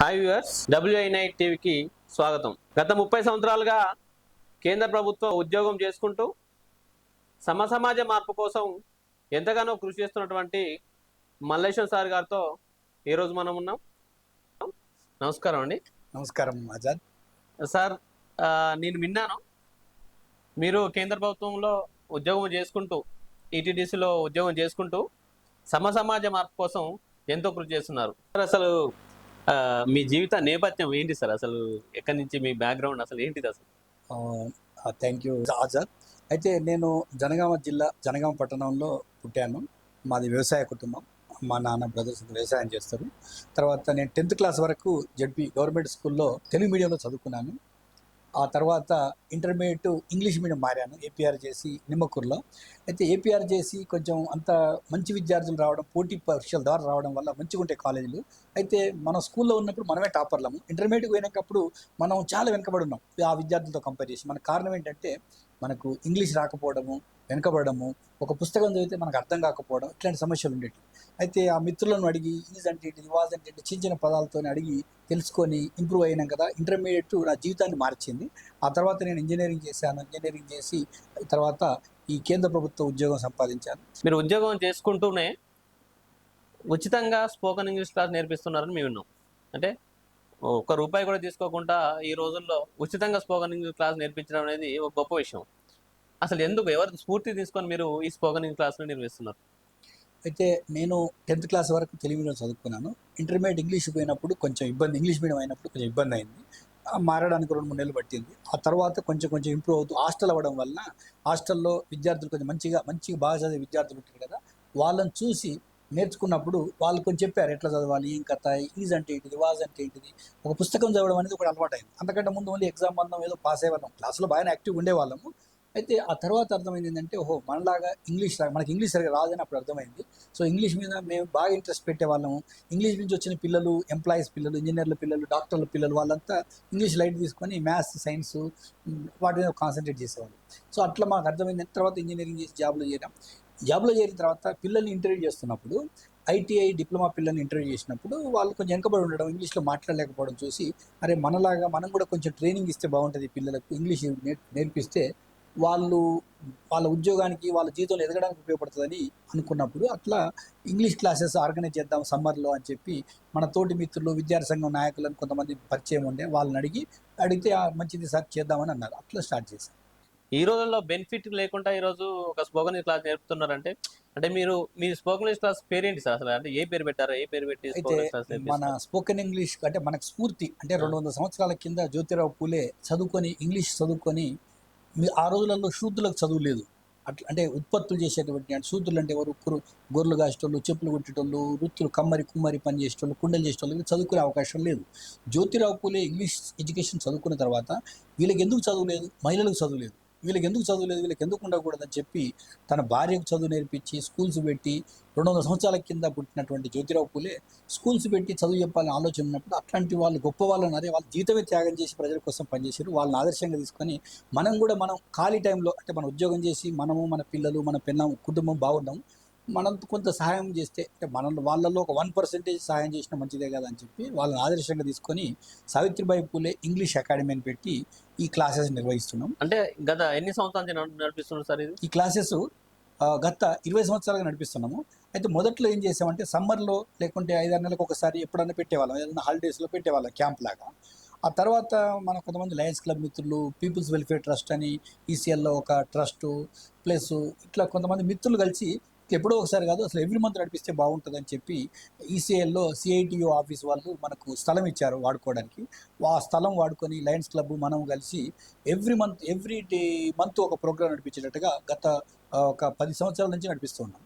Hi viewers, WI9 టీవీకి స్వాగతం. గత 30 సంవత్సరాలుగా కేంద్ర ప్రభుత్వ ఉద్యోగం చేసుకుంటూ సమాజ మార్పు కోసం ఎంతగానో కృషి చేస్తున్నటువంటి మల్లేశం సార్ గారితో ఈరోజు మనం ఉన్నాం. నమస్కారం అండి. నమస్కారం ఆజాద్ సార్. నేను విన్నాను మీరు కేంద్ర ప్రభుత్వంలో ఉద్యోగం చేసుకుంటూ ETDCలో ఉద్యోగం చేసుకుంటూ సమాజ మార్పు కోసం ఎంతో కృషి చేస్తున్నారు. అసలు మీ జీవిత నేపథ్యం ఏంటి సార్? అసలు ఎక్కడి నుంచి మీ బ్యాక్గ్రౌండ్ అసలు ఏంటిది అసలు? Thank you Azad. అయితే నేను జనగామ జిల్లా జనగామ పట్టణంలో పుట్టాను. మాది వ్యవసాయ కుటుంబం. మా నాన్న బ్రదర్స్ వ్యవసాయం చేస్తారు. తర్వాత నేను 10th క్లాస్ వరకు జడ్పీ గవర్నమెంట్ స్కూల్లో తెలుగు మీడియంలో చదువుకున్నాను. ఆ తర్వాత ఇంటర్మీడియట్ ఇంగ్లీష్ మీడియం మారాను ఏపీఆర్ చేసి నిమ్మకూరులో. అయితే ఏపీఆర్ చేసి కొంచెం అంత మంచి విద్యార్థులు రావడం, పోటీ పరీక్షల ద్వారా రావడం వల్ల మంచిగా ఉంటాయి కాలేజీలు. అయితే మన స్కూల్లో ఉన్నప్పుడు మనమే టాపర్లము. ఇంటర్మీడియట్కి పోయినప్పుడు మనం చాలా వెనకబడి ఉన్నాం ఆ విద్యార్థులతో కంపేర్ చేసి. మన కారణం ఏంటంటే మనకు ఇంగ్లీష్ రాకపోవడము, వెనకబడము, ఒక పుస్తకం చదివితే మనకు అర్థం కాకపోవడం, ఇట్లాంటి సమస్యలు ఉండేవి. అయితే ఆ మిత్రులను అడిగి ఈజ్ అంటే ఏంటిది, వాజ్ అంటే ఏంటి, చిన్న చిన్న పదాలతో అడిగి తెలుసుకొని ఇంప్రూవ్ అయినాం కదా. ఇంటర్మీడియట్ నా జీవితాన్ని మార్చింది. ఆ తర్వాత నేను ఇంజనీరింగ్ చేశాను. ఇంజనీరింగ్ చేసి తర్వాత ఈ కేంద్ర ప్రభుత్వ ఉద్యోగం సంపాదించాను. మీరు ఉద్యోగం చేసుకుంటూనే ఉచితంగా స్పోకెన్ ఇంగ్లీష్ క్లాస్ నేర్పిస్తున్నారని మేము విన్నాం. అంటే ₹1 కూడా తీసుకోకుండా ఈ రోజుల్లో ఉచితంగా స్పోకెన్ ఇంగ్లీష్ క్లాస్ నేర్పించడం అనేది ఒక గొప్ప విషయం. అసలు ఎందుకు, ఎవరు స్ఫూర్తి తీసుకొని మీరు ఈ స్పోకెన్ ఇంగ్లీష్ క్లాస్ని నిర్వహిస్తున్నారు? అయితే నేను 10th క్లాస్ వరకు తెలుగు మీడియం చదువుకున్నాను. ఇంటర్మీడియట్ ఇంగ్లీష్ పోయినప్పుడు కొంచెం ఇబ్బంది, ఇంగ్లీష్ మీడియం అయినప్పుడు కొంచెం ఇబ్బంది అయింది. మారడానికి 2-3 నెలలు పట్టింది. ఆ తర్వాత కొంచెం ఇంప్రూవ్ అవుతూ హాస్టల్ అవ్వడం వలన హాస్టల్లో విద్యార్థులు కొంచెం మంచిగా బాగా చదివే విద్యార్థులు ఉంటారు కదా, వాళ్ళని చూసి నేర్చుకున్నప్పుడు వాళ్ళు కొంచెం చెప్పారు ఎట్లా చదవాలి, ఏం కథ, ఈజ్ అంటే ఏంటిది, వాజ్ అంటే ఏంటిది. ఒక పుస్తకం చదవడం అనేది ఒక అలవాటు అయింది. అంతకంటే ముందు ఓన్లీ ఎగ్జామ్ అందం ఏదో పాస్ అయ్యేవాళ్ళం, క్లాస్లో బాగానే యాక్టివ్ ఉండేవాళ్ళము. అయితే ఆ తర్వాత అర్థమైంది ఏంటంటే ఓహో మనలాగా ఇంగ్లీష్ మనకి ఇంగ్లీష్ సరిగా రాదని అప్పుడు అర్థమైంది. సో ఇంగ్లీష్ మీద మేము బాగా ఇంట్రెస్ట్ పెట్టేవాళ్ళము. ఇంగ్లీష్ నుంచి వచ్చిన పిల్లలు, ఎంప్లాయీస్ పిల్లలు, ఇంజనీర్ల పిల్లలు, డాక్టర్ల పిల్లలు, వాళ్ళంతా ఇంగ్లీష్ లైట్ తీసుకొని మ్యాథ్స్, సైన్స్ వాటి మీద కాన్సన్ట్రేట్ చేసేవాళ్ళు. సో అట్లా మాకు అర్థమైంది. తర్వాత ఇంజనీరింగ్ చేసి జాబ్లో చేరాం. జాబ్లో చేరిన తర్వాత పిల్లల్ని ఇంటర్వ్యూ చేస్తున్నప్పుడు, ITI డిప్లొమా పిల్లల్ని ఇంటర్వ్యూ చేసినప్పుడు వాళ్ళు కొంచెం వెనకబడి ఉండడం, ఇంగ్లీష్లో మాట్లాడలేకపోవడం చూసి అరే మనలాగా మనం కూడా కొంచెం ట్రైనింగ్ ఇస్తే బాగుంటుంది, పిల్లలకు ఇంగ్లీష్ నేర్పిస్తే వాళ్ళు వాళ్ళ ఉద్యోగానికి, వాళ్ళ జీవితంలో ఎదగడానికి ఉపయోగపడుతుందని అనుకున్నప్పుడు అట్లా ఇంగ్లీష్ క్లాసెస్ ఆర్గనైజ్ చేద్దాం సమ్మర్లో అని చెప్పి మన తోటి మిత్రులు, విద్యార్థి సంఘం నాయకులను కొంతమంది పరిచయం ఉండే వాళ్ళని అడిగితే మంచిది సార్ చేద్దామని అన్నారు. అట్లా స్టార్ట్ చేశాం. ఈ రోజుల్లో బెనిఫిట్ లేకుండా ఈరోజు ఒక స్పోకెన్ ఇంగ్లీష్ క్లాస్ నేర్పుతున్నారంటే, అంటే మీ స్పోకెన్ ఇంగ్లీష్ క్లాస్ పేరేంటి సార్? అసలు అంటే ఏ పేరు పెట్టారు? ఏ పేరు పెట్టి అయితే స్పోకెన్ క్లాస్ మన నేర్పిస్తున్నారు? స్పోకెన్ ఇంగ్లీష్ అంటే మనకు స్ఫూర్తి అంటే 200 సంవత్సరాల కింద జ్యోతిరావు పూలే ఇంగ్లీష్ చదువుకొని, ఆ రోజులలో శూద్రులకు చదువు లేదు. అట్లా అంటే ఉత్పత్తులు చేసేటువంటి శూద్రులు అంటే ఎవరు, గొర్రెలు కాసేటోళ్ళు, చెప్పులు కుట్టేటోళ్ళు, వృత్తులు కుమ్మరి పని చేసేటోళ్ళు, కుండలు చేసేటోళ్ళు, చదువుకునే అవకాశం లేదు. జ్యోతిరావు పూలే ఇంగ్లీష్ ఎడ్యుకేషన్ చదువుకున్న తర్వాత వీళ్ళకి ఎందుకు చదువు లేదు, మహిళలకు చదువు లేదు, వీళ్ళకి ఎందుకు ఉండకూడదని చెప్పి తన భార్యకు చదువు నేర్పించి స్కూల్స్ పెట్టి, 200 సంవత్సరాల కింద పుట్టినటువంటి జ్యోతిరావు పూలే స్కూల్స్ పెట్టి చదువు చెప్పాలని ఆలోచన ఉన్నప్పుడు అట్లాంటి వాళ్ళు గొప్ప వాళ్ళని, అదే వాళ్ళ జీవితమే త్యాగం చేసి ప్రజల కోసం పనిచేసారు. వాళ్ళని ఆదర్శంగా తీసుకొని మనం ఖాళీ టైంలో అంటే మన ఉద్యోగం చేసి మనము, మన పిల్లలు, మన కుటుంబం బాగున్నాం, మనం కొంత సహాయం చేస్తే అంటే వాళ్ళలో ఒక 1% సహాయం చేసిన మంచిదే కదా అని చెప్పి వాళ్ళని ఆదర్శంగా తీసుకొని సావిత్రిబాయి పూలే ఇంగ్లీష్ అకాడమీని పెట్టి ఈ క్లాసెస్ నిర్వహిస్తున్నాం. అంటే గత ఎన్ని సంవత్సరాల నుంచి నడిపిస్తున్నారు సార్ ఇది? ఈ క్లాసెస్ గత 20 సంవత్సరాలుగా నడిపిస్తున్నాము. అయితే మొదట్లో ఏం చేసామంటే సమ్మర్లో లేకుంటే 5-6 నెలలకు ఒకసారి ఎప్పుడన్నా పెట్టేవాళ్ళం, ఏదైనా హాలిడేస్లో పెట్టేవాళ్ళం క్యాంప్ లాగా. ఆ తర్వాత మన కొంతమంది లయన్స్ క్లబ్ మిత్రులు, పీపుల్స్ వెల్ఫేర్ ట్రస్ట్ అని ఈసీఎల్లో ఒక ట్రస్టు ప్లస్ ఇట్లా కొంతమంది మిత్రులు కలిసి ఎప్పుడో ఒకసారి కాదు అసలు ఎవ్రీ మంత్ నడిపిస్తే బాగుంటుందని చెప్పి ఈసీఎల్లో CITO ఆఫీస్ వాళ్ళు మనకు స్థలం ఇచ్చారు వాడుకోవడానికి. ఆ స్థలం వాడుకొని లయన్స్ క్లబ్ మనం కలిసి ఎవ్రీ మంత్ ఒక ప్రోగ్రామ్ నడిపించేటట్టుగా గత ఒక 10 సంవత్సరాల నుంచి నడిపిస్తూ ఉన్నాం.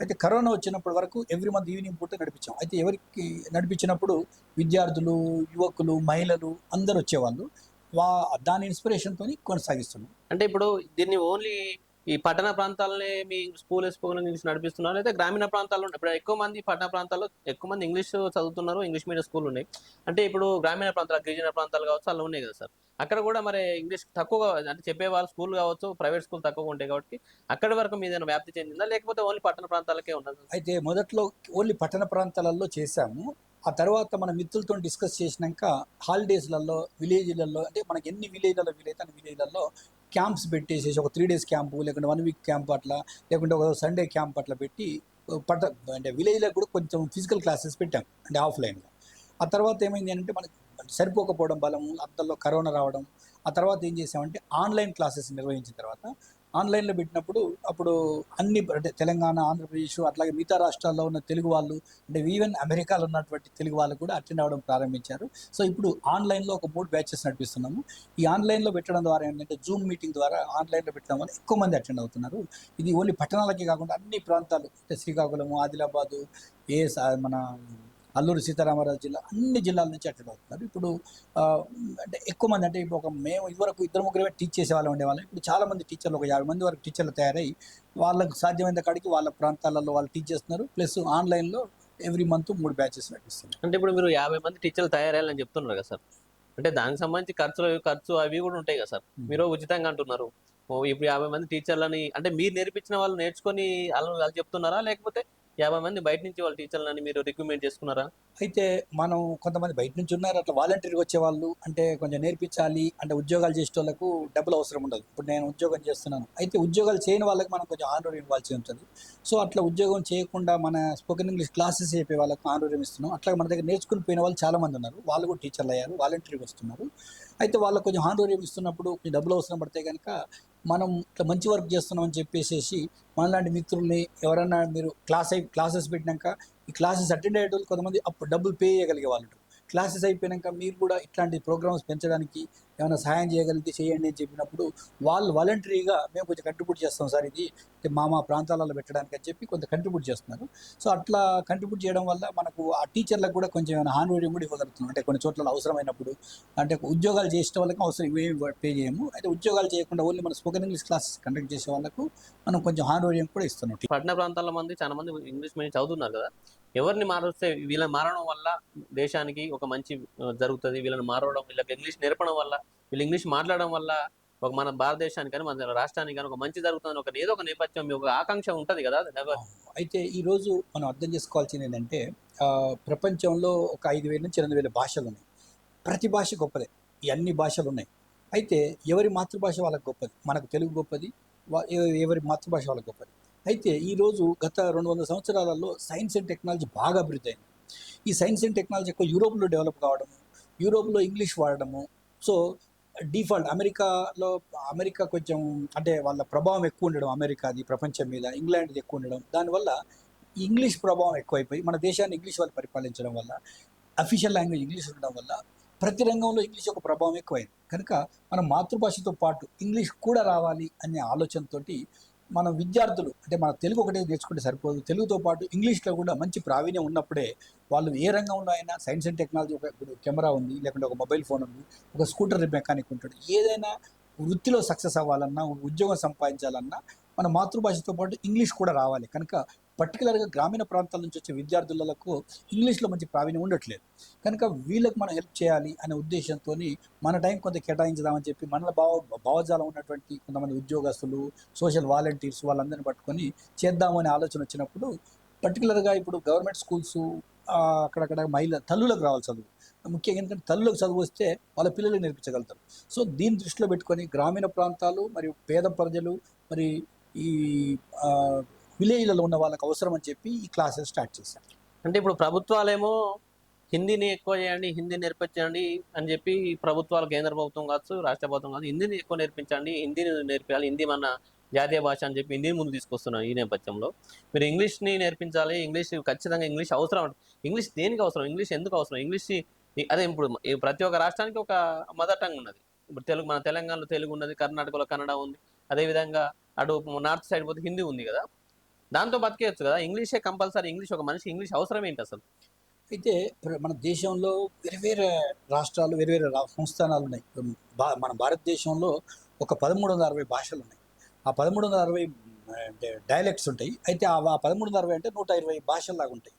అయితే కరోనా వచ్చినప్పటి వరకు ఎవ్రీ మంత్ ఈవినింగ్ పూట నడిపించాం. అయితే ఎవరికి నడిపించినప్పుడు విద్యార్థులు, యువకులు, మహిళలు అందరూ వచ్చేవాళ్ళు. దాని ఇన్స్పిరేషన్తో కొనసాగిస్తున్నాం. అంటే ఇప్పుడు దీన్ని ఓన్లీ ఈ పట్టణ ప్రాంతాలనే మీ స్కూల్ స్పోకెన్ ఇంగ్లీష్ నడిపిస్తున్నారు, అయితే గ్రామీణ ప్రాంతాల్లో ఇప్పుడు ఎక్కువ మంది పట్టణ ప్రాంతాల్లో ఎక్కువ మంది ఇంగ్లీష్ చదువుతున్నారు, ఇంగ్లీష్ మీడియం స్కూల్ ఉన్నాయి. అంటే ఇప్పుడు గ్రామీణ ప్రాంతాలు, గిరిజన ప్రాంతాలు కావచ్చు, అలా ఉన్నాయి కదా సార్. అక్కడ కూడా మరి ఇంగ్లీష్ తక్కువగా అంటే చెప్పేవాళ్ళు స్కూల్ కావచ్చు, ప్రైవేట్ స్కూల్ తక్కువగా ఉంటాయి కాబట్టి అక్కడి వరకు మీదైనా వ్యాప్తి చెందిందా, లేకపోతే ఓన్లీ పట్టణ ప్రాంతాలకే ఉన్నదా? అయితే మొదట్లో ఓన్లీ పట్టణ ప్రాంతాలలో చేశాము. ఆ తర్వాత మన మిత్రులతో డిస్కస్ చేసినాక హాలిడేస్లలో విలేజ్లలో అంటే మనకి ఎన్ని విలేజ్లలో వీలైతే అన్ని విలేజ్లలో క్యాంప్స్ పెట్టేసేసి ఒక 3 days క్యాంపు లేకుంటే 1 week క్యాంప్ అట్లా లేకుంటే ఒక సండే క్యాంప్ అట్లా పెట్టి పట్ట అంటే విలేజ్లో కూడా కొంచెం ఫిజికల్ క్లాసెస్ పెట్టాం అంటే ఆఫ్లైన్గా. ఆ తర్వాత ఏమైంది అంటే మనకి సరిపోకపోవడం బలము అంతలో కరోనా రావడం. ఆ తర్వాత ఏం చేసామంటే ఆన్లైన్ క్లాసెస్ నిర్వహించిన తర్వాత ఆన్లైన్లో పెట్టినప్పుడు అప్పుడు అన్ని అంటే తెలంగాణ ఆంధ్రప్రదేశ్ అట్లాగే మిగతా రాష్ట్రాల్లో ఉన్న తెలుగు వాళ్ళు అంటే ఈవెన్ అమెరికాలో ఉన్నటువంటి తెలుగు వాళ్ళు కూడా అటెండ్ అవ్వడం ప్రారంభించారు. సో ఇప్పుడు ఆన్లైన్లో ఒక 3 బ్యాచెస్ నడిపిస్తున్నాము. ఈ ఆన్లైన్లో పెట్టడం ద్వారా ఏంటంటే జూమ్ మీటింగ్ ద్వారా ఆన్లైన్లో పెట్టడం వల్ల ఎక్కువ మంది అటెండ్ అవుతున్నారు. ఇది ఓన్లీ పట్టణాలకే కాకుండా అన్ని ప్రాంతాలు అంటే శ్రీకాకుళము ఆదిలాబాదు మన అల్లూరు సీతారామరాజు జిల్లా అన్ని జిల్లాల నుంచి అటెండ్ అవుతున్నారు. ఇప్పుడు అంటే ఎక్కువ మంది అంటే ఇప్పుడు మేము ఇదివరకు 2-3 టీచ్ చేసే వాళ్ళు ఉండేవాళ్ళం. ఇప్పుడు చాలా మంది టీచర్లు ఒక 50 మంది వరకు టీచర్లు తయారై వాళ్ళకు సాధ్యమైన కాడికి వాళ్ళ ప్రాంతాలలో వాళ్ళు టీచ్ చేస్తున్నారు. ప్లస్ ఆన్లైన్లో ఎవ్రీ మంత్ 3 బ్యాచెస్ నడిపిస్తున్నారు. అంటే ఇప్పుడు మీరు 50 మంది టీచర్లు తయారయ్యాలని చెప్తున్నారు కదా సార్. అంటే దానికి సంబంధించి ఖర్చు అవి కూడా ఉంటాయి కదా సార్. మీరు ఉచితంగా అంటున్నారు. ఇప్పుడు 50 మంది టీచర్లని అంటే మీరు నేర్పించిన వాళ్ళు నేర్చుకొని వాళ్ళు చెప్తున్నారా? లేకపోతే 50 మంది బయట నుంచి వాళ్ళ టీచర్లని మీరు రిక్రూట్మెంట్ చేసుకున్నారా? అయితే మనం కొంతమంది బయట నుంచి ఉన్నారు అట్లా వాలంటీర్గా వచ్చేవాళ్ళు అంటే కొంచెం నేర్పించాలి అంటే ఉద్యోగాలు చేసేటోళ్ళకు డబ్బులు అవసరం ఉండదు. ఇప్పుడు నేను ఉద్యోగం చేస్తున్నాను. అయితే ఉద్యోగాలు చేయని వాళ్ళకి మనం కొంచెం ఆనోరియం ఇవ్వాల్సి ఉంటుంది. సో అట్లా ఉద్యోగం చేయకుండా మన స్పోకెన్ ఇంగ్లీష్ క్లాసెస్ చెప్పే వాళ్ళకు ఆనోరియం ఇస్తున్నాం. అట్లా మన దగ్గర నేర్చుకుని పోయిన వాళ్ళు చాలామంది ఉన్నారు. వాళ్ళు కూడా టీచర్లు అయ్యారు, వాలంటీర్గా వస్తున్నారు. అయితే వాళ్ళకు కొంచెం ఆనోరియం ఇస్తున్నప్పుడు కొంచెం డబ్బులు అవసరం పడితే కనుక మనం ఇట్లా మంచి వర్క్ చేస్తున్నామని చెప్పేసి మనలాంటి మిత్రుల్ని ఎవరన్నా మీరు క్లాసెస్ పెట్టినాక ఈ క్లాసెస్ అటెండ్ అయ్యేటోళ్ళు కొంతమంది అప్పుడు డబ్బులు పే చేయగలిగే వాళ్ళు ఉంటారు. క్లాసెస్ అయిపోయాక మీరు కూడా ఇట్లాంటి ప్రోగ్రామ్స్ పెంచడానికి ఏమైనా సహాయం చేయగలిగితే చేయండి అని చెప్పినప్పుడు వాళ్ళు వాలంటరీగా మేము కొంచెం కంట్రిబ్యూట్ చేస్తాం సార్ ఇది మా ప్రాంతాలలో పెట్టడానికి అని చెప్పి కొంత కంట్రిబ్యూట్ చేస్తున్నారు. సో అట్లా కంట్రిబ్యూట్ చేయడం వల్ల మనకు ఆ టీచర్లకు కూడా కొంచెం ఏమైనా హానోరియం కూడా ఇవ్వగలుగుతున్నాం. అంటే కొన్ని చోట్ల అవసరమైనప్పుడు అంటే ఉద్యోగాలు చేసే వాళ్ళకి అవసరం ఇవేమి పే చేయము. అయితే ఉద్యోగాలు చేయకుండా ఓన్లీ మన స్పోకెన్ ఇంగ్లీష్ క్లాసెస్ కండక్ట్ చేసే వాళ్ళకు మనం కొంచెం హానోరియం కూడా ఇస్తున్నాం. పట్టణ ప్రాంతాల మంది చాలా మంది ఇంగ్లీష్ మీడియం చదువుతున్నారు కదా. ఎవరిని మారుస్తే వీళ్ళని మారడం వల్ల దేశానికి ఒక మంచి జరుగుతుంది. వీళ్ళని మారడం వీళ్ళకి ఇంగ్లీష్ నేర్పడం వల్ల వీళ్ళు ఇంగ్లీష్ మాట్లాడడం వల్ల ఒక మన భారతదేశానికి కానీ మన రాష్ట్రానికి కానీ ఒక మంచి జరుగుతుంది ఒక ఏదో ఒక నేపథ్యం ఒక ఆకాంక్ష ఉంటుంది కదా. అయితే ఈరోజు మనం అర్థం చేసుకోవాల్సింది ఏంటంటే ప్రపంచంలో ఒక 5,000 నుంచి 8,000 భాషలు ఉన్నాయి. ప్రతి భాష గొప్పదే. ఈ అన్ని భాషలు ఉన్నాయి. అయితే ఎవరి మాతృభాష వాళ్ళకి గొప్పది. మనకు తెలుగు గొప్పది, ఎవరి మాతృభాష వాళ్ళకి గొప్పది. అయితే ఈరోజు గత 200 సంవత్సరాలలో సైన్స్ అండ్ టెక్నాలజీ బాగా అభివృద్ధి అయింది. ఈ సైన్స్ అండ్ టెక్నాలజీ ఎక్కువ యూరోప్లో డెవలప్ కావడము, యూరోప్లో ఇంగ్లీష్ వాడడము. సో డిఫాల్ట్ అమెరికా కొంచెం అంటే వాళ్ళ ప్రభావం ఎక్కువ ఉండడం అమెరికాది ప్రపంచం మీద, ఇంగ్లాండ్ది ఎక్కువ ఉండడం, దానివల్ల ఇంగ్లీష్ ప్రభావం ఎక్కువైపోయి మన దేశాన్ని ఇంగ్లీష్ వాళ్ళు పరిపాలించడం వల్ల అఫీషియల్ లాంగ్వేజ్ ఇంగ్లీష్ ఉండడం వల్ల ప్రతి రంగంలో ఇంగ్లీష్ యొక్క ప్రభావం ఎక్కువైంది. కనుక మన మాతృభాషతో పాటు ఇంగ్లీష్ కూడా రావాలి అనే ఆలోచనతోటి మన విద్యార్థులు అంటే మన తెలుగు ఒకటే నేర్చుకుంటే సరిపోదు. తెలుగుతో పాటు ఇంగ్లీష్లో కూడా మంచి ప్రావీణ్యం ఉన్నప్పుడే వాళ్ళు ఏ రంగంలో అయినా సైన్స్ అండ్ టెక్నాలజీ ఇప్పుడు కెమెరా ఉంది, లేకుంటే ఒక మొబైల్ ఫోన్ ఉంది, ఒక స్కూటర్ మెకానిక్ ఉంటాడు. ఏదైనా వృత్తిలో సక్సెస్ అవ్వాలన్నా, ఉద్యోగం సంపాదించాలన్నా మన మాతృభాషతో పాటు ఇంగ్లీష్ కూడా రావాలి. కనుక పర్టికులర్గా గ్రామీణ ప్రాంతాల నుంచి వచ్చే విద్యార్థులకు ఇంగ్లీష్లో మంచి ప్రావీణ్యం ఉండట్లేదు. కనుక వీళ్ళకి మనం హెల్ప్ చేయాలి అనే ఉద్దేశంతో మన టైం కొంత కేటాయించుదామని చెప్పి మనలో భావజాలం ఉన్నటువంటి కొంతమంది ఉద్యోగస్తులు, సోషల్ వాలంటీర్స్ వాళ్ళందరినీ పట్టుకొని చేద్దామనే ఆలోచన వచ్చినప్పుడు పర్టికులర్గా ఇప్పుడు గవర్నమెంట్ స్కూల్స్ అక్కడక్కడ తల్లులకు రావాలి చదువు. ముఖ్యంగా ఎందుకంటే తల్లులకు చదువు వస్తే వాళ్ళ పిల్లలకు నేర్పించగలుగుతారు. సో దీన్ని దృష్టిలో పెట్టుకొని గ్రామీణ ప్రాంతాలు మరియు పేద ప్రజలు మరి ఈ విలేజ్లలో ఉన్న వాళ్ళకి అవసరం అని చెప్పి ఈ క్లాసెస్ స్టార్ట్ చేశారు. అంటే ఇప్పుడు ప్రభుత్వాలేమో హిందీని ఎక్కువ చేయండి, హిందీ నేర్పించండి అని చెప్పి ప్రభుత్వాలు కేంద్ర ప్రభుత్వం కావచ్చు, రాష్ట్ర ప్రభుత్వం కావచ్చు, హిందీని ఎక్కువ నేర్పించండి, హిందీని నేర్పించాలి, హిందీ మన జాతీయ భాష అని చెప్పి హిందీని ముందు తీసుకొస్తున్నారు. ఈ నేపథ్యంలో మీరు ఇంగ్లీష్ని నేర్పించాలి, ఇంగ్లీష్ ఖచ్చితంగా ఇంగ్లీష్ అవసరం. ఇంగ్లీష్ దేనికి అవసరం, ఇంగ్లీష్ ఎందుకు అవసరం, ఇంగ్లీష్ అదే ఇప్పుడు ప్రతి ఒక్క రాష్ట్రానికి ఒక మదర్ టంగ్ ఉన్నది. ఇప్పుడు మన తెలంగాణలో తెలుగు ఉన్నది, కర్ణాటకలో కన్నడ ఉంది, అదేవిధంగా అటు నార్త్ సైడ్ పోతే హిందీ ఉంది కదా. దాంతో బతికేయచ్చు కదా. ఇంగ్లీషే కంపల్సరీ. ఇంగ్లీష్ ఒక మనిషి ఇంగ్లీష్ అవసరం ఏంటి అసలు? అయితే మన దేశంలో వేరే వేరే రాష్ట్రాలు వేరే వేరే సంస్థానాలు ఉన్నాయి. మన భారతదేశంలో ఒక 1360 భాషలు ఉన్నాయి. ఆ 1360 అంటే డైలెక్ట్స్ ఉంటాయి. అయితే ఆ 1360 అంటే 120 భాషల్లాగా ఉంటాయి.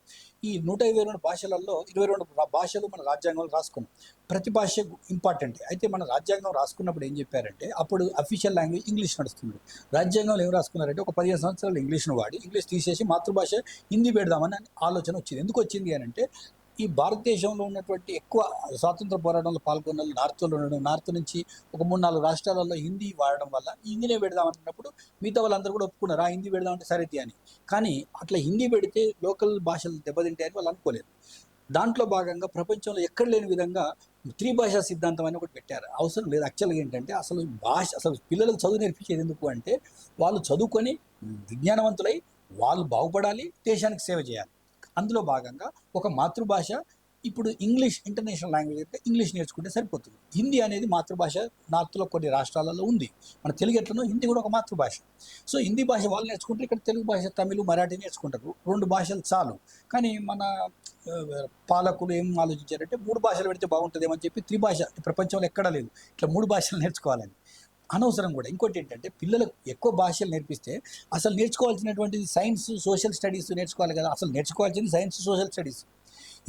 ఈ 122 భాషలలో 22 భాషలు మన రాజ్యాంగంలో రాసుకున్నాం. ప్రతి భాష ఇంపార్టెంట్. అయితే మన రాజ్యాంగం రాసుకున్నప్పుడు ఏం చెప్పారంటే అప్పుడు అఫీషియల్ లాంగ్వేజ్ ఇంగ్లీష్ నడుస్తుంది. రాజ్యాంగంలో ఏం రాసుకున్నారంటే ఒక 15 సంవత్సరాలు ఇంగ్లీష్ను వాడి ఇంగ్లీష్ తీసేసి మాతృభాష హిందీ పెడదామని ఆలోచన వచ్చింది. ఎందుకు వచ్చింది అని అంటే ఈ భారతదేశంలో ఉన్నటువంటి ఎక్కువ స్వాతంత్ర పోరాటంలో పాల్గొన్న వాళ్ళు నార్త్లో ఉండడం, నార్త్ నుంచి ఒక 3-4 రాష్ట్రాలలో హిందీ వాడడం వల్ల హిందీనే పెడదాం అనుకున్నప్పుడు మిగతా వాళ్ళందరూ కూడా ఒప్పుకున్నారు ఆ హిందీ పెడదామంటే సరైతే అని. కానీ అట్లా హిందీ పెడితే లోకల్ భాషలు దెబ్బతింటాయని వాళ్ళు అనుకోలేదు. దాంట్లో భాగంగా ప్రపంచంలో ఎక్కడ లేని విధంగా త్రిభాషా సిద్ధాంతం అని ఒకటి పెట్టారు. అవసరం లేదు. యాక్చువల్గా ఏంటంటే అసలు పిల్లలకు చదువు నేర్పించేది ఎందుకు అంటే వాళ్ళు చదువుకొని విజ్ఞానవంతులై వాళ్ళు బాగుపడాలి, దేశానికి సేవ చేయాలి. అందులో భాగంగా ఒక మాతృభాష ఇప్పుడు ఇంగ్లీష్ ఇంటర్నేషనల్ లాంగ్వేజ్ అయితే ఇంగ్లీష్ నేర్చుకుంటే సరిపోతుంది. హిందీ అనేది మాతృభాష నార్త్లో కొన్ని రాష్ట్రాలలో ఉంది. మన తెలుగు ఎట్లనో హిందీ కూడా ఒక మాతృభాష. సో హిందీ భాష వాళ్ళు నేర్చుకుంటే ఇక్కడ తెలుగు భాష తమిళ్ మరాఠీ నేర్చుకుంటారు. 2 భాషలు చాలు. కానీ మన పాలకులు ఏం ఆలోచించారంటే 3 భాషలు పెడితే బాగుంటుందేమని చెప్పి త్రిభాష ప్రపంచంలో ఎక్కడా లేదు. ఇట్లా 3 భాషలు నేర్చుకోవాలని అనవసరం కూడా. ఇంకోటి ఏంటంటే పిల్లలకు ఎక్కువ భాషలు నేర్పిస్తే అసలు నేర్చుకోవాల్సినటువంటిది సైన్స్ సోషల్ స్టడీస్ నేర్చుకోవాలి కదా. అసలు నేర్చుకోవాల్సింది సైన్స్ సోషల్ స్టడీస్.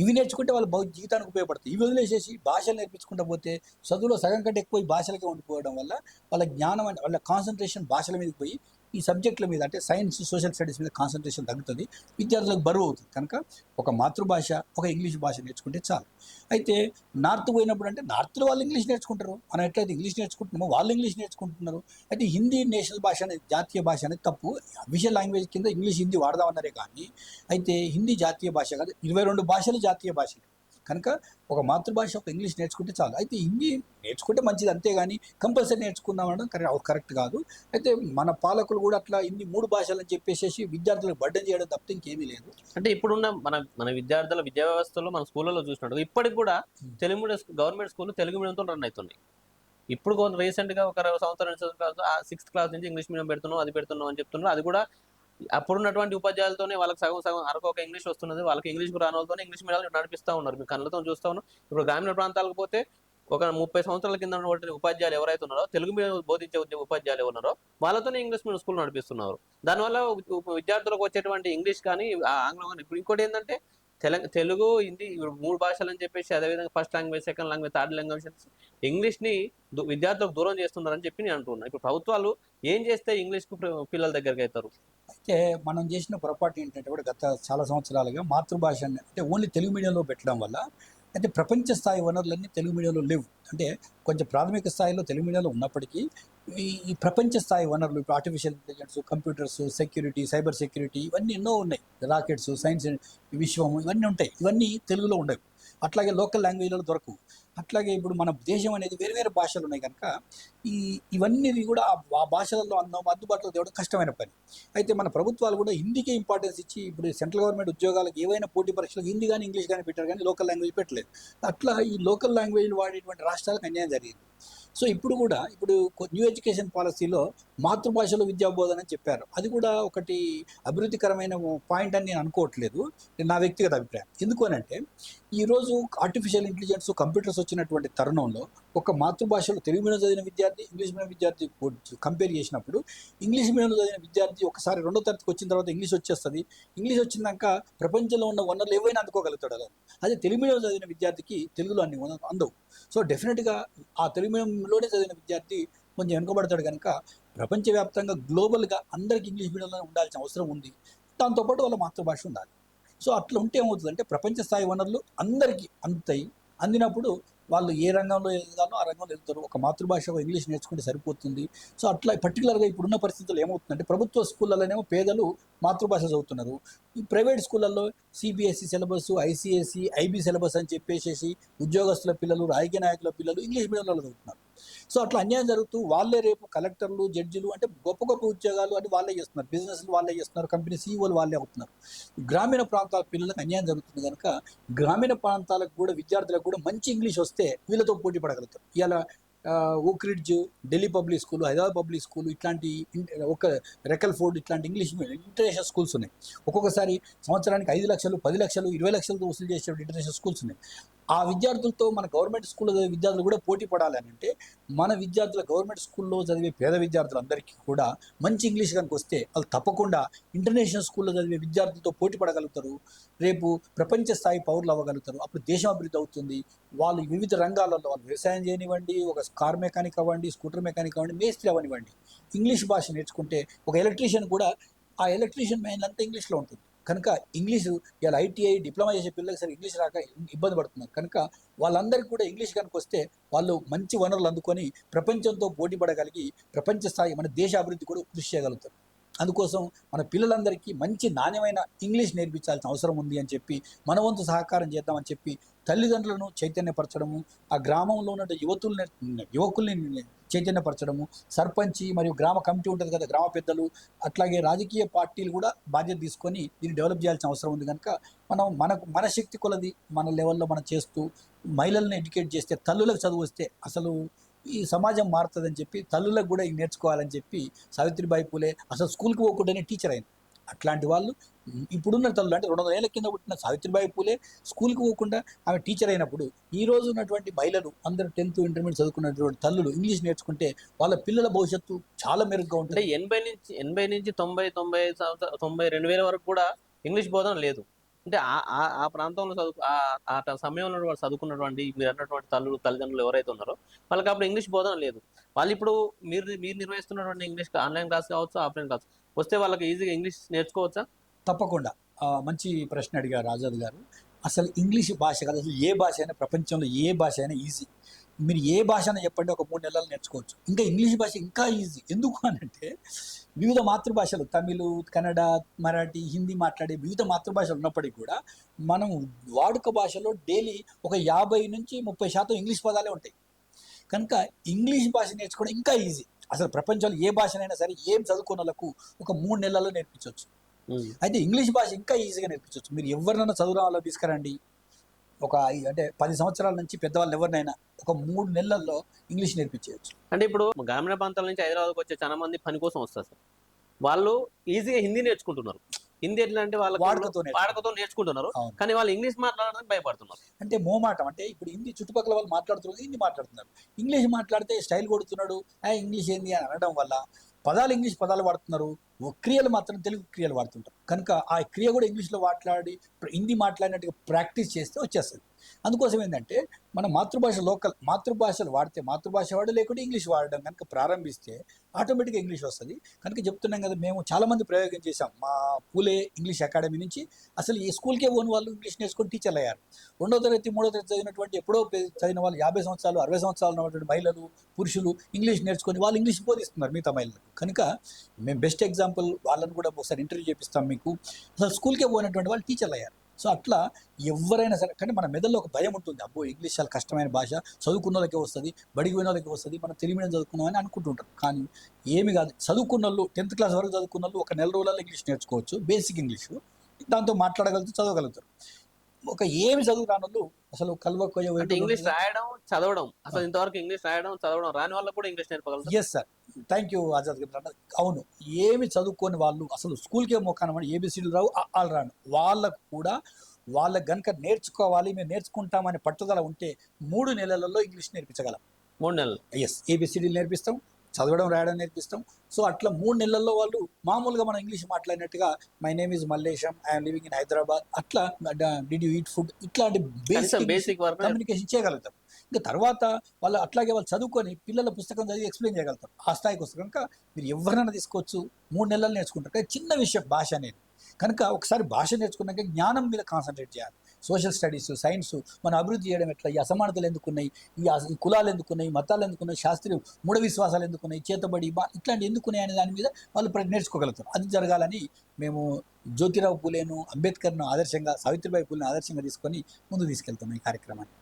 ఇవి నేర్చుకుంటే వాళ్ళ జీవితానికి ఉపయోగపడతాయి. ఇవి వదిలేసేసి భాషలు నేర్పించుకుంటూ పోతే చదువులో సగం కంటే ఎక్కువ ఈ భాషలకే ఉండిపోవడం వల్ల వాళ్ళ జ్ఞానం వాళ్ళ కాన్సన్ట్రేషన్ భాషల మీదకి పోయి ఈ సబ్జెక్టుల మీద అంటే సైన్స్ సోషల్ స్టడీస్ మీద కాన్సన్ట్రేషన్ తగ్గుతుంది, విద్యార్థులకు బరువు అవుతుంది. కనుక ఒక మాతృభాష ఒక ఇంగ్లీష్ భాష నేర్చుకుంటే చాలు. అయితే నార్త్ పోయినప్పుడు అంటే నార్త్లో వాళ్ళు ఇంగ్లీష్ నేర్చుకుంటారు, మనం ఎట్లయితే ఇంగ్లీష్ నేర్చుకుంటున్నామో వాళ్ళు ఇంగ్లీష్ నేర్చుకుంటున్నారు. అయితే హిందీ నేషనల్ భాష అనేది జాతీయ భాష అనేది తప్పు. అఫీషియల్ లాంగ్వేజ్ కింద ఇంగ్లీష్ హిందీ వాడదామన్నారే కానీ అయితే హిందీ జాతీయ భాష కాదు. 22 భాషలు జాతీయ భాషలు. కనుక ఒక మాతృభాష ఒక ఇంగ్లీష్ నేర్చుకుంటే చాలు. అయితే హిందీ నేర్చుకుంటే మంచిది, అంతేగాని కంపల్సరీ నేర్చుకుందామనడం కరెక్ట్ కాదు. అయితే మన పాలకులు కూడా అట్లా హిందీ 3 భాషలు అని చెప్పేసి విద్యార్థులకు బర్డెన్ చేయడం తప్పితే ఇంకేమీ లేదు. అంటే ఇప్పుడున్న మన విద్యార్థుల విద్యా వ్యవస్థలో మన స్కూళ్ళలో చూసినట్టు ఇప్పటికి కూడా Telugu medium government school Telugu మీడియంతో రన్ అవుతున్నాయి. ఇప్పుడు రీసెంట్ గా ఒక సంవత్సరం 6th క్లాస్ నుంచి ఇంగ్లీష్ మీడియం పెడుతున్నాం అది పెడుతున్నాం అని చెప్తున్నారు. అది కూడా అప్పుడున్నటువంటి ఉపాధ్యాయులతోనే వాళ్ళకి సగం సగం అరకు ఒక ఇంగ్లీష్ వస్తున్నది, వాళ్ళకి ఇంగ్లీష్ రాని వాళ్ళతోనే ఇంగ్లీష్ మీడియాలు నడిపిస్తూ ఉన్నారు. మీ కళ్ళతో చూస్తూ ఉన్నాం. ఇప్పుడు గ్రామీణ ప్రాంతాలకు పోతే ఒక 30 సంవత్సరాల కింద ఉన్నటువంటి ఉపాధ్యాయులు ఎవరైతే ఉన్నారో తెలుగు మీడియం బోధించే ఉపాధ్యాయులు ఉన్నారో వాళ్ళతోనే ఇంగ్లీష్ మీడియం స్కూల్ నడిపిస్తున్నారు. దానివల్ల విద్యార్థులకు వచ్చేటువంటి ఇంగ్లీష్ కానీ ఆంగ్లం కానీ ఇప్పుడు ఇంకోటి ఏంటంటే తెలుగు హిందీ 3 భాషలు అని చెప్పేసి అదేవిధంగా first language second language third language ఇంగ్లీష్ని విద్యార్థులకు దూరం చేస్తున్నారని చెప్పి నేను అంటున్నాను. ఇప్పుడు ప్రభుత్వాలు ఏం చేస్తే ఇంగ్లీష్కు పిల్లల దగ్గరికి అవుతారు? అయితే మనం చేసిన పొరపాటు ఏంటంటే కూడా గత చాలా సంవత్సరాలుగా మాతృభాష అంటే ఓన్లీ తెలుగు మీడియంలో పెట్టడం వల్ల అయితే ప్రపంచ స్థాయి వనరులన్నీ తెలుగు మీడియంలో లేవు. అంటే కొంచెం ప్రాథమిక స్థాయిలో తెలుగు మీడియంలో ఉన్నప్పటికీ ఈ ప్రపంచ స్థాయి వనరులు ఇప్పుడు artificial intelligence, computers, security, cyber security ఇవన్నీ ఎన్నో ఉన్నాయి. రాకెట్స్, సైన్స్, విశ్వము ఇవన్నీ ఉంటాయి. ఇవన్నీ తెలుగులో ఉండవు. అట్లాగే లోకల్ లాంగ్వేజ్లలో దొరకవు. అట్లాగే ఇప్పుడు మన దేశం అనేది వేరు వేరు భాషలు ఉన్నాయి కనుక ఇవన్నీ కూడా ఆ భాషలలో అందుబాటులో తేవడం కష్టమైన పని. అయితే మన ప్రభుత్వాలు కూడా హిందీకి ఇంపార్టెన్స్ ఇచ్చి ఇప్పుడు సెంట్రల్ గవర్నమెంట్ ఉద్యోగాలకు ఏవైనా పోటీ పరీక్షలకు హిందీ కానీ ఇంగ్లీష్ కానీ పెట్టారు, కానీ లోకల్ లాంగ్వేజ్ పెట్టలేదు. అట్లా ఈ లోకల్ లాంగ్వేజ్లు వాడేటువంటి రాష్ట్రాలకు అన్యాయం జరిగింది. సో ఇప్పుడు న్యూ ఎడ్యుకేషన్ పాలసీలో మాతృభాషలో విద్యా బోధన అని చెప్పారు. అది కూడా ఒకటి అభివృద్ధికరమైన పాయింట్ అని నేను అనుకోవట్లేదు, నా వ్యక్తిగత అభిప్రాయం. ఎందుకు అనంటే ఈరోజు ఆర్టిఫిషియల్ ఇంటెలిజెన్స్, కంప్యూటర్స్ వచ్చినటువంటి తరుణంలో ఒక మాతృభాషలో తెలుగు మీడియం చదివిన విద్యార్థి ఇంగ్లీష్ మీడియం విద్యార్థి కంపేర్ చేసినప్పుడు ఇంగ్లీష్ మీడియంలో చదివిన విద్యార్థి ఒకసారి 2వ తరగతికి వచ్చిన తర్వాత ఇంగ్లీష్ వచ్చేస్తుంది. ఇంగ్లీష్ వచ్చినాక ప్రపంచంలో ఉన్న వనరులు ఏవైనా అందుకోగలుగుతాడు అలా. అదే తెలుగు మీడియం చదివిన విద్యార్థికి తెలుగులో అన్ని అందవు. సో డెఫినెట్గా ఆ తెలుగు మీడియంలోనే చదివిన విద్యార్థి కొంచెం వెనుకబడతాడు. కనుక ప్రపంచవ్యాప్తంగా గ్లోబల్గా అందరికీ ఇంగ్లీష్ మీడియంలో ఉండాల్సిన అవసరం ఉంది. దాంతోపాటు వాళ్ళ మాతృభాష ఉండాలి. సో అట్లా ఉంటే ఏమవుతుందంటే ప్రపంచ స్థాయి వనరులు అందరికీ అందినప్పుడు వాళ్ళు ఏ రంగంలో ఎదగాలో ఆ రంగంలో వెళ్తారు. ఒక మాతృభాష ఇంగ్లీష్ నేర్చుకుంటే సరిపోతుంది. సో అట్లా పర్టికులర్గా ఇప్పుడున్న పరిస్థితుల్లో ఏమవుతుందంటే ప్రభుత్వ స్కూళ్ళలోనేమో పేదలు మాతృభాష చదువుతున్నారు. ఈ ప్రైవేట్ స్కూళ్ళల్లో CBSE syllabus, ICSE, IB syllabus అని చెప్పేసి ఉద్యోగస్తుల పిల్లలు, రాజకీయ నాయకుల పిల్లలు ఇంగ్లీష్ మీడియంలో చదువుతున్నారు. సో అట్లా అన్యాయం జరుగుతూ వాళ్ళే రేపు కలెక్టర్లు, జడ్జిలు అంటే గొప్ప గొప్ప ఉద్యోగాలు అని వాళ్ళే చేస్తున్నారు, బిజినెస్లు వాళ్ళే చేస్తున్నారు, కంపెనీ సీఈఓలు వాళ్ళే అవుతున్నారు. గ్రామీణ ప్రాంతాల పిల్లలకు అన్యాయం జరుగుతుంది కనుక గ్రామీణ ప్రాంతాలకు కూడా విద్యార్థులకు కూడా మంచి ఇంగ్లీష్ వస్తే వీళ్ళతో పోటీ పడగలుగుతారు. ఇలా Oakridge, Delhi public school, Hyderabad public school ఇట్లాంటి ఒక రెకల్ఫోర్డ్ ఇట్లాంటి ఇంగ్లీష్ ఇంటర్నేషనల్ స్కూల్స్ ఉన్నాయి. ఒక్కొక్కసారి సంవత్సరానికి 5 లక్షలు, 10 లక్షలు, 20 లక్షలతో వసూలు చేసే ఇంటర్నేషనల్ స్కూల్స్ ఉన్నాయి. ఆ విద్యార్థులతో మన గవర్నమెంట్ స్కూల్లో చదివే విద్యార్థులు కూడా పోటీ పడాలి అని అంటే మన విద్యార్థుల గవర్నమెంట్ స్కూల్లో చదివే పేద విద్యార్థులందరికీ కూడా మంచి ఇంగ్లీష్ కనుక వస్తే వాళ్ళు తప్పకుండా ఇంటర్నేషనల్ స్కూల్లో చదివే విద్యార్థులతో పోటీ పడగలుగుతారు. రేపు ప్రపంచ స్థాయి పౌరులు అవ్వగలుగుతారు. అప్పుడు దేశం అభివృద్ధి అవుతుంది. వాళ్ళు వివిధ రంగాలలో వాళ్ళు వ్యవసాయం చేయనివ్వండి, ఒక కార్ మెకానిక్ అవ్వండి, స్కూటర్ మెకానిక్ అవ్వండి, మేస్త్రి అవ్వనివ్వండి, ఇంగ్లీష్ భాష నేర్చుకుంటే ఒక ఎలక్ట్రీషియన్ కూడా ఆ ఎలక్ట్రీషియన్ మెయిన్ అంతా ఇంగ్లీష్లో ఉంటుంది. కనుక ఇంగ్లీషు ఇలా ఐటీఐ డిప్లొమా చేసే పిల్లలకి సరే ఇంగ్లీష్ రాక ఇబ్బంది పడుతున్నారు. కనుక వాళ్ళందరికీ కూడా ఇంగ్లీష్ కనుక వస్తే వాళ్ళు మంచి వనరులు అందుకొని ప్రపంచంతో పోటీ పడగలిగి ప్రపంచ స్థాయి మన దేశ అభివృద్ధి కూడా కృషి చేయగలుగుతారు. అందుకోసం మన పిల్లలందరికీ మంచి నాణ్యమైన ఇంగ్లీష్ నేర్పించాల్సిన అవసరం ఉంది అని చెప్పి మన వంతు సహకారం చేద్దామని చెప్పి తల్లిదండ్రులను చైతన్యపరచడము, ఆ గ్రామంలో ఉన్న యువకుల్ని చైతన్యపరచడము, సర్పంచి మరియు గ్రామ కమిటీ ఉంటుంది కదా, గ్రామ పెద్దలు, అట్లాగే రాజకీయ పార్టీలు కూడా బాధ్యత తీసుకొని దీన్ని డెవలప్ చేయాల్సిన అవసరం ఉంది. కనుక మనం మన శక్తి కొలది మన లెవెల్లో మనం చేస్తూ మహిళలను ఎడ్యుకేట్ చేస్తే, తల్లులకు చదువు వస్తే అసలు ఈ సమాజం మారుతుందని చెప్పి తల్లులకు కూడా ఇది నేర్చుకోవాలని చెప్పి సావిత్రిబాయి పూలే అసలు స్కూల్కి పోకుండానే టీచర్ అయింది. అట్లాంటి వాళ్ళు ఇప్పుడున్న తల్లు అంటే 200 ఏళ్ల కింద పుట్టిన సావిత్రిబాయి పూలే స్కూల్కి పోకుండా ఆమె టీచర్ అయినప్పుడు ఈ రోజు ఉన్నటువంటి మహిళలు అందరూ 10th ఇంటర్మీడియట్ చదువుకున్నటువంటి తల్లులు ఇంగ్లీష్ నేర్చుకుంటే వాళ్ళ పిల్లల భవిష్యత్తు చాలా మెరుగ్గా ఉంటుంది. అంటే 80 నుంచి 90 వరకు కూడా ఇంగ్లీష్ బోధన లేదు. అంటే ఆ ప్రాంతంలో ఆ సమయంలో వాళ్ళు చదువుకున్నటువంటి మీరు అన్నటువంటి తల్లిదండ్రులు ఎవరైతే ఉన్నారో వాళ్ళకి అప్పుడు ఇంగ్లీష్ బోధన లేదు. వాళ్ళు ఇప్పుడు మీరు నిర్వహిస్తున్నటువంటి ఇంగ్లీష్ ఆన్లైన్ క్లాస్ కావచ్చు, ఆఫ్లైన్ క్లాస్ వస్తే వాళ్ళకి ఈజీగా ఇంగ్లీష్ నేర్చుకోవచ్చా? తప్పకుండా. మంచి ప్రశ్న అడిగారు ఆజాద్ గారు. అసలు ఇంగ్లీష్ భాష కాదు, అసలు ఏ భాష అయినా, ప్రపంచంలో ఏ భాష అయినా ఈజీ. మీరు ఏ భాష అయినా చెప్పండి, ఒక 3 నెలలు నేర్చుకోవచ్చు. ఇంకా ఇంగ్లీష్ భాష ఇంకా ఈజీ. ఎందుకు అనంటే వివిధ మాతృభాషలు తమిళ్, కన్నడ, మరాఠీ, హిందీ మాట్లాడే వివిధ మాతృభాషలు ఉన్నప్పటికీ కూడా మనం వాడుక భాషలో డైలీ ఒక 50-30% ఇంగ్లీష్ పదాలే ఉంటాయి. కనుక ఇంగ్లీష్ భాష నేర్చుకోవడం ఇంకా ఈజీ. అసలు ప్రపంచంలో ఏ భాషనైనా సరే ఏం చదువుకున్న వాళ్ళకు ఒక 3 నెలల్లో నేర్పించవచ్చు. అయితే ఇంగ్లీష్ భాష ఇంకా ఈజీగా నేర్పించవచ్చు. మీరు ఎవరినైనా చదువు రావాలో తీసుకురండి, అంటే 10 సంవత్సరాల నుంచి పెద్దవాళ్ళు ఎవరినైనా ఒక 3 నెలల్లో ఇంగ్లీష్ నేర్పించేయచ్చు. అంటే ఇప్పుడు గ్రామీణ ప్రాంతాల నుంచి హైదరాబాద్కి వచ్చే చాలా మంది పని కోసం వస్తారు సార్. వాళ్ళు ఈజీగా హిందీ నేర్చుకుంటున్నారు. హిందీ ఎట్లా అంటే వాళ్ళ వాడకతో నేర్చుకుంటున్నారు, కానీ వాళ్ళు ఇంగ్లీష్ మాట్లాడడానికి భయపడుతున్నారు. అంటే మోమాటం. అంటే ఇప్పుడు హిందీ చుట్టుపక్కల వాళ్ళు మాట్లాడుతున్నారు, హిందీ మాట్లాడుతున్నారు. ఇంగ్లీష్ మాట్లాడితే స్టైల్ కొడుతున్నాడు, ఇంగ్లీష్ ఏంది అని అనడం వల్ల పదాలు ఇంగ్లీష్ పదాలు వాడుతున్నారు, క్రియలు మాత్రం తెలుగు క్రియలు వాడుతుంటారు. కనుక ఆ క్రియ కూడా ఇంగ్లీష్లో మాట్లాడి హిందీ మాట్లాడినట్టుగా ప్రాక్టీస్ చేస్తే వచ్చేస్తుంది. అందుకోసం ఏంటంటే మన మాతృభాషలు వాడితే మాతృభాష వాడు, లేకుంటే ఇంగ్లీష్ వాడడం కనుక ప్రారంభిస్తే ఆటోమేటిక్గా ఇంగ్లీష్ వస్తుంది. కనుక చెప్తున్నాం కదా, మేము చాలామంది ప్రయోగం చేశాం. మా పూలే ఇంగ్లీష్ అకాడమీ నుంచి అసలు ఈ స్కూల్కే పోని వాళ్ళు ఇంగ్లీష్ నేర్చుకొని టీచర్లు అయ్యారు. 2వ తరగతి 3వ తరగతి చదివినటువంటి ఎప్పుడో చదివిన వాళ్ళు 50 సంవత్సరాలు 60 సంవత్సరాలు ఉన్నటువంటి మహిళలు, పురుషులు ఇంగ్లీష్ నేర్చుకొని వాళ్ళు ఇంగ్లీష్ బోధిస్తున్నారు మిగతా మహిళలకు. కనుక మేము బెస్ట్ ఎగ్జాంపుల్ వాళ్ళని కూడా ఒకసారి ఇంటర్వ్యూ చేపిస్తాం మీకు. అసలు స్కూల్కే పోయినటువంటి వాళ్ళు టీచర్లు అయ్యారు. సో అట్లా ఎవరైనా సరే, కానీ మన మెదడులో ఒక భయం ఉంటుంది, అబ్బో ఇంగ్లీష్ చాలా కష్టమైన భాష, చదువుకున్న వాళ్ళకే వస్తుంది, బడికి పోయిన వాళ్ళకి వస్తుంది, మనం తెలుగు మీడియం చదువుకున్నామని అనుకుంటుంటారు. కానీ ఏమి కాదు. చదువుకున్న వాళ్ళు 10th క్లాస్ వరకు చదువుకున్న వాళ్ళు ఒక 1 నెల రోజులలో ఇంగ్లీష్ నేర్చుకోవచ్చు, బేసిక్ ఇంగ్లీషు. దాంతో మాట్లాడగలుగుతారు, చదవగలుగుతారు. ఒక ఏమి చదువు రాని వాళ్ళు అసలు ఇంగ్లీష్ రాయడం చదవడం, అసలు ఇంతవరకు ఇంగ్లీష్ రాయడం చదవడం రాని వాళ్ళకి కూడా ఇంగ్లీష్ నేర్పగలుగుతారు. Yes sir, thank you Azad గారు. అవును, ఏమి చదువుకోని వాళ్ళు అసలు స్కూల్కే మోకానమని ఏబిసిడీలు రావు, ఆల్ రాను వాళ్ళకు కూడా వాళ్ళకి గనుక నేర్చుకోవాలి, మేము నేర్చుకుంటామని పట్టుదల ఉంటే 3 నెలలలో ఇంగ్లీష్ నేర్పించగలం. 3 నెలలు. ఎస్, ఏబిసిడీలు నేర్పిస్తాం, చదవడం రాయడం నేర్పిస్తాం. సో అట్లా 3 నెలల్లో వాళ్ళు మామూలుగా మనం ఇంగ్లీష్ మాట్లాడినట్టుగా my name is Mallesham, I'm living in Hyderabad, అట్లా డిడ్ యూ ఈట్ ఫుడ్, ఇట్లాంటి బేసిక్ కమ్యూనికేషన్ చేయగలుగుతాం. ఇంకా తర్వాత వాళ్ళు అట్లాగే వాళ్ళు చదువుకొని పిల్లల పుస్తకం చదివి ఎక్స్ప్లెయిన్ చేయగలుగుతారు, ఆ స్థాయికి వస్తారు. కనుక మీరు ఎవరైనా తీసుకోవచ్చు, 3 నెలలు నేర్చుకుంటారు. కానీ చిన్న విషయం భాష అనేది. కనుక ఒకసారి భాష నేర్చుకున్నాక జ్ఞానం మీద కాన్సన్ట్రేట్ చేయాలి. సోషల్ స్టడీస్, సైన్స్, మనం అభివృద్ధి చేయడం ఎట్లా, ఈ అసమానతలు ఎందుకున్నాయి, ఈ కులాలు ఎందుకున్నాయి, మతాలు ఎందుకున్నాయి, శాస్త్రీయ మూఢ విశ్వాసాలు ఎందుకున్నాయి, చేతబడి ఇట్లాంటి ఎందుకున్నాయి అనే దాని మీద వాళ్ళు నేర్చుకోగలుగుతారు. అది జరగాలని మేము జ్యోతిరావు పూలేను, అంబేద్కర్ను ఆదర్శంగా, సావిత్రిబాయి పూలేను ఆదర్శంగా తీసుకొని ముందు తీసుకెళ్తాం ఈ కార్యక్రమాన్ని.